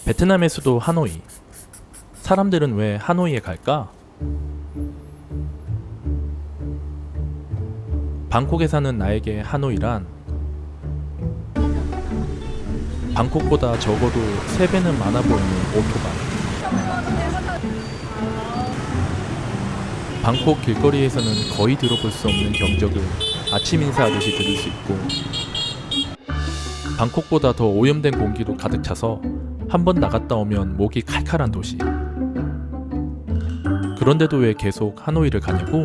베트남의 수도 하노이. 사람들은 왜 하노이에 갈까? 방콕에 사는 나에게 하노이란 방콕보다 적어도 3배는 많아 보이는 오토바이. 방콕 길거리에서는 거의 들어볼 수 없는 경적을 아침 인사하듯이 들을 수 있고, 방콕보다 더 오염된 공기도 가득 차서 한 번 나갔다 오면 목이 칼칼한 도시. 그런데도 왜 계속 하노이를 가냐고?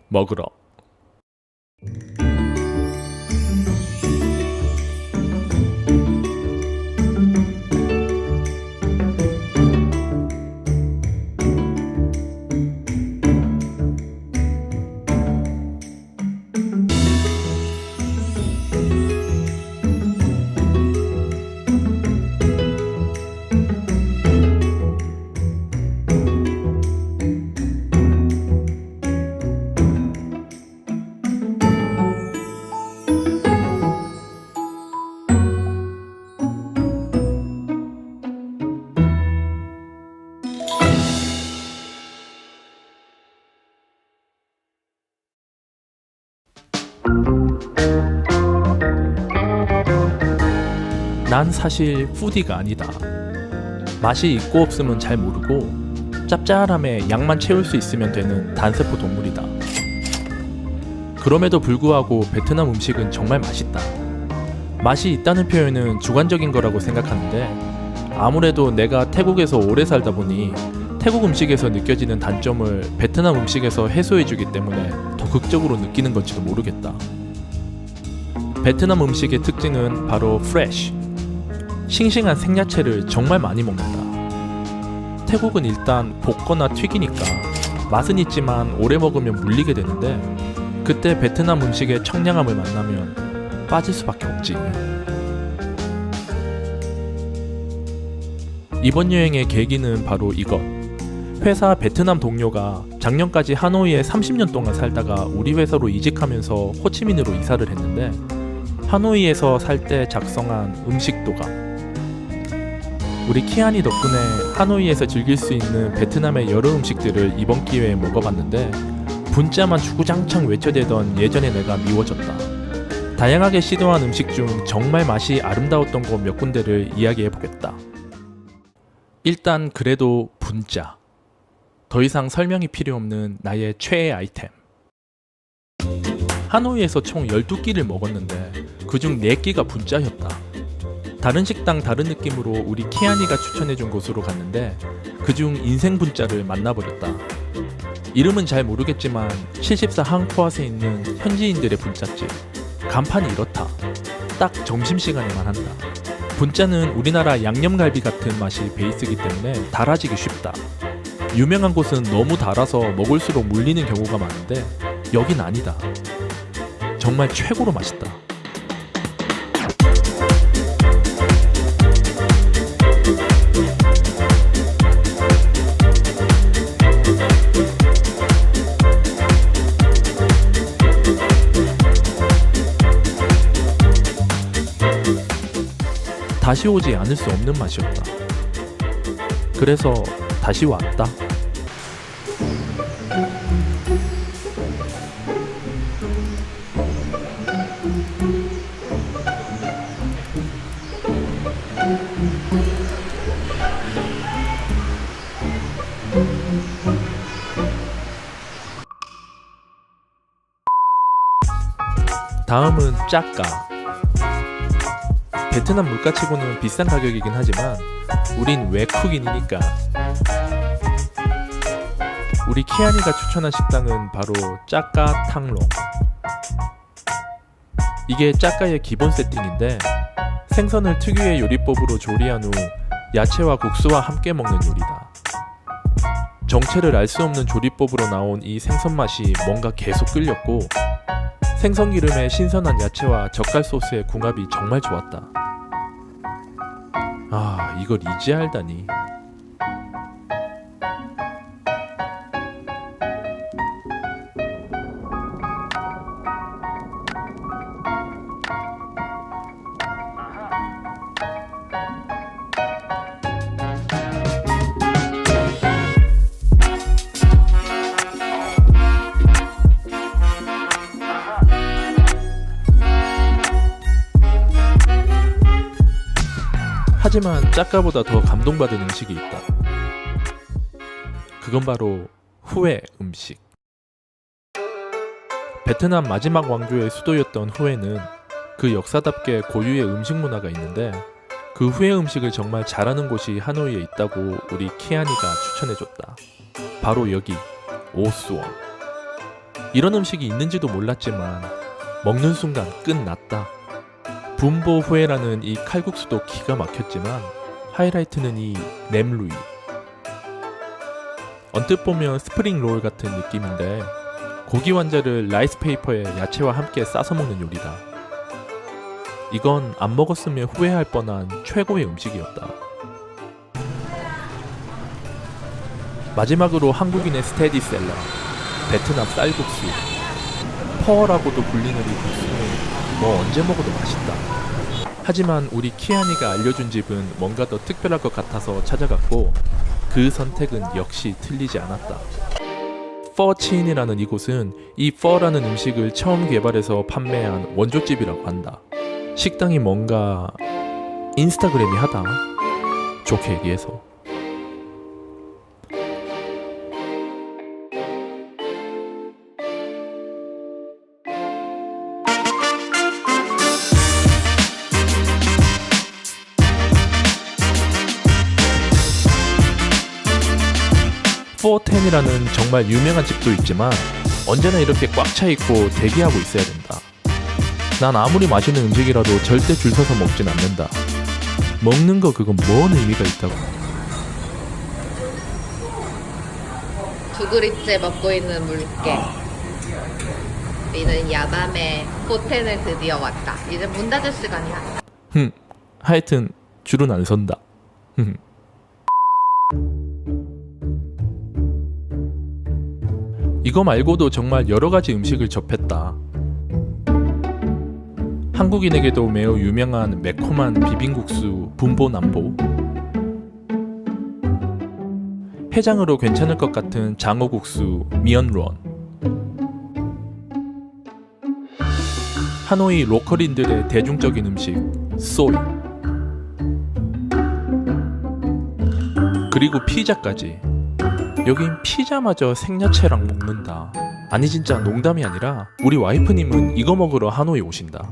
먹으러. 난 사실 푸디가 아니다. 맛이 있고 없음은 잘 모르고 짭짤함에 양만 채울 수 있으면 되는 단세포 동물이다. 그럼에도 불구하고 베트남 음식은 정말 맛있다. 맛이 있다는 표현은 주관적인 거라고 생각하는데, 아무래도 내가 태국에서 오래 살다 보니 태국 음식에서 느껴지는 단점을 베트남 음식에서 해소해주기 때문에 더 극적으로 느끼는 건지도 모르겠다. 베트남 음식의 특징은 바로 프레쉬, 싱싱한 생야채를 정말 많이 먹는다. 태국은 일단 볶거나 튀기니까 맛은 있지만 오래 먹으면 물리게 되는데, 그때 베트남 음식의 청량함을 만나면 빠질 수밖에 없지. 이번 여행의 계기는 바로 이것. 회사 베트남 동료가 작년까지 하노이에 30년 동안 살다가 우리 회사로 이직하면서 호치민으로 이사를 했는데, 하노이에서 살 때 작성한 음식 도감. 우리 키안이 덕분에 하노이에서 즐길 수 있는 베트남의 여러 음식들을 이번 기회에 먹어봤는데, 분짜만 주구장창 외쳐대던 예전의 내가 미워졌다. 다양하게 시도한 음식 중 정말 맛이 아름다웠던 곳 몇 군데를 이야기해보겠다. 일단 그래도 분짜. 더 이상 설명이 필요 없는 나의 최애 아이템. 하노이에서 총 12끼를 먹었는데 그중 4끼가 분짜였다. 다른 식당 다른 느낌으로 우리 키안이가 추천해준 곳으로 갔는데 그중 인생 분짜를 만나버렸다. 이름은 잘 모르겠지만 74 항코앗에 있는 현지인들의 분짜집. 간판이 이렇다. 딱 점심시간에만 한다. 분짜는 우리나라 양념갈비 같은 맛이 베이스이기 때문에 달아지기 쉽다. 유명한 곳은 너무 달아서 먹을수록 물리는 경우가 많은데 여긴 아니다. 정말 최고로 맛있다. 다시 오지 않을 수 없는 맛이었다. 그래서 다시 왔다. 다음은 짜까. 베트남 물가치고는 비싼 가격이긴 하지만 우린 외국인이니까. 우리 키안이가 추천한 식당은 바로 짜까 탕롱. 이게 짜까의 기본 세팅인데, 생선을 특유의 요리법으로 조리한 후 야채와 국수와 함께 먹는 요리다. 정체를 알 수 없는 조리법으로 나온 이 생선 맛이 뭔가 계속 끌렸고, 생선 기름에 신선한 야채와 젓갈 소스의 궁합이 정말 좋았다. 아, 이걸 이제 알다니. 하지만 짜까보다 더 감동받은 음식이 있다. 그건 바로 후에 음식. 베트남 마지막 왕조의 수도였던 후에는 그 역사답게 고유의 음식 문화가 있는데, 그 후에 음식을 정말 잘하는 곳이 하노이에 있다고 우리 키아니가 추천해줬다. 바로 여기 오수원. 이런 음식이 있는지도 몰랐지만 먹는 순간 끝났다. 분보 후에라는 이 칼국수도 기가 막혔지만 하이라이트는 이 램루이. 언뜻 보면 스프링 롤 같은 느낌인데 고기 완자를 라이스 페이퍼에 야채와 함께 싸서 먹는 요리다. 이건 안 먹었으면 후회할 뻔한 최고의 음식이었다. 마지막으로 한국인의 스테디셀러, 베트남 쌀국수. 퍼라고도 불리는 이 국수는 뭐 언제 먹어도 맛있다. 하지만 우리 키아니가 알려준 집은 뭔가 더 특별할 것 같아서 찾아갔고, 그 선택은 역시 틀리지 않았다. 퍼치인이라는 이곳은 이 퍼라는 음식을 처음 개발해서 판매한 원조집이라고 한다. 식당이 뭔가 인스타그램이 하다, 좋게 얘기해서. 포텐이라는 정말 유명한 집도 있지만 언제나 이렇게 꽉 차있고 대기하고 있어야 된다. 난 아무리 맛있는 음식이라도 절대 줄 서서 먹진 않는다. 먹는 거 그건 뭔 의미가 있다고. 두 그릇째 먹고 있는 물개. 우리는 야밤에 호텔을 드디어 왔다. 이제 문 닫을 시간이야. 하여튼 줄은 안 선다. 이거 말고도 정말 여러가지 음식을 접했다. 한국인에게도 매우 유명한 매콤한 비빔국수 분보남보, 해장으로 괜찮을 것 같은 장어국수 미언루언, 하노이 로컬인들의 대중적인 음식 소이, 그리고 피자까지. 여긴 피자마저 생야채랑 먹는다. 아니 진짜 농담이 아니라 우리 와이프님은 이거 먹으러 하노이 오신다.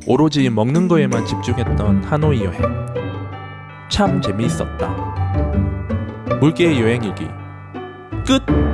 오로지 먹는 거에만 집중했던 하노이 여행. 참 재미있었다. 물개의 여행일기 끝!